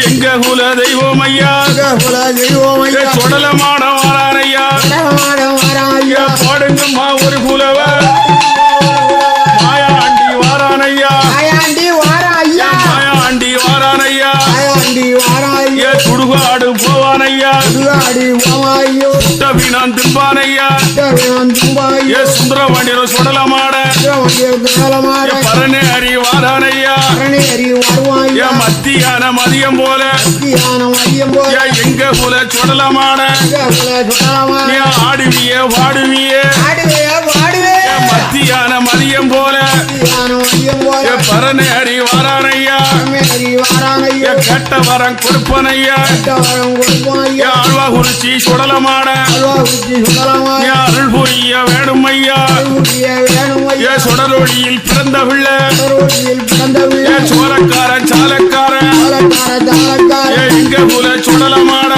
எங்க குல தெய்வம் ஐயா சொடலமான வாரானையா பாடுங்கம்மா ஒரு குலவ மாயாண்டி வாரானையா மாயாண்டி வாரானையா சுடுகாடு போவானையா நான் திம்பானையா சுந்தரவாண்டியர் சொடலமாட பரணி அறி வாரானையா மத்தியான மதியம் போல எங்க போல சுடலமாட ஆடுவிய வாடுவிய மத்தியான மதியம் போல பரணி அறி வாரானையா கட்ட வரம் கொடுப்பனையா ஆழ்வா குறிச்சி சுடலமாட அருள் புரிய வேணும் ஐயா சுடலொழியில் பிறந்த பிள்ளை சோழக்காரன் சாலக்காரன் எங்க போல சுடலமாட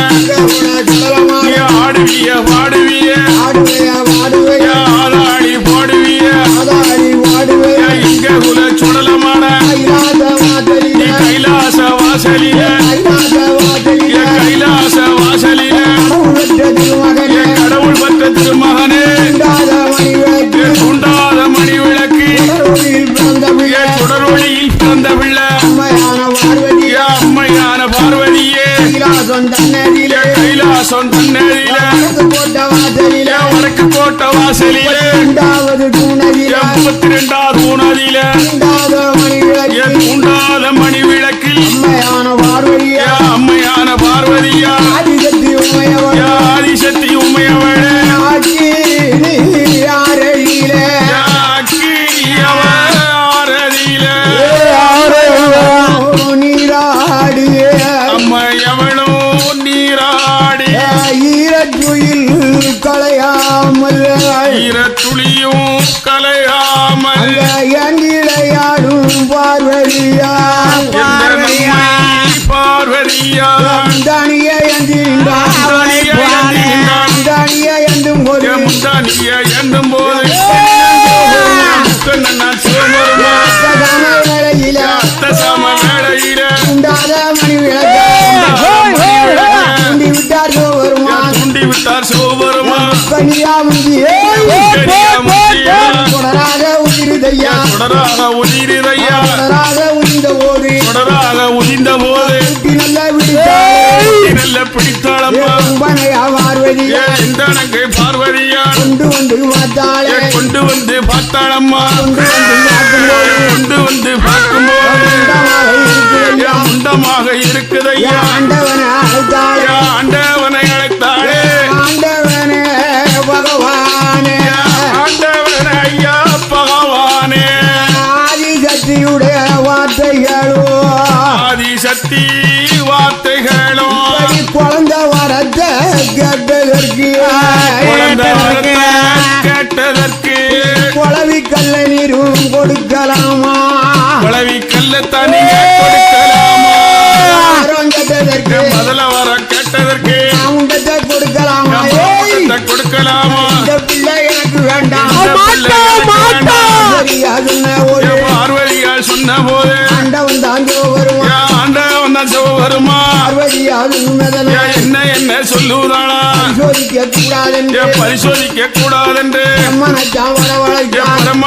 ஆடுவிய வாடுவிய ஆதாடி போடுவிய எங்க போல சுடலமாட கைலாச வாசலில கைலாச வாசலில கடவுள் பற்ற திருமகனே துண்டாத மணி விளக்கு சுடரொளியில் பிறந்த பிள்ளை அம்மையான பார்வதியே கைலாசம் தன்னதில வடக்கு கோட்ட வாசலில 32வது ஊனதில துண்டாத மணி விளக்கில் அம்மையான பார்வதியா ஆதிசக்தி உமையவள ஈரத்துளியும் கலையாமல் இளையாடும் பார்வதியா பார்வதியா என்றும் போது விட்டார் சிவபெருமா உதிர்ந்த போது நல்ல பிடித்தாளம்மா பார்வதியா கொண்டு வந்து பார்த்தாளம்மா கொண்டு வந்து பார்க்கும்போது முண்டமாக இருக்குதையா ஆண்டவனை அழைத்தாளே பகவானே ஐயா பகவானே ஆதிசக்தியுடைய வார்த்தைகளோ ஆதிசக்தி வார்த்தைகளோ குழந்தை வரத்தை கேட்டதற்கு குளவி கல்ல நீரும் கொடுக்கலாமா குளவி கல்ல தனியா கொடுக்கலாமா முதல்ல வர கேட்டதற்கு கொடுக்கலாமா கொடுக்கலாமா பிள்ளை எனக்கு வேண்டாம் பார்வதியால் சொன்ன போது ஆண்டவன் தான் வருமா என்ன என்ன சொல்லுவதானா பரிசோதிக்க கூடாதென்று பரிசோதிக்க கூடாதென்று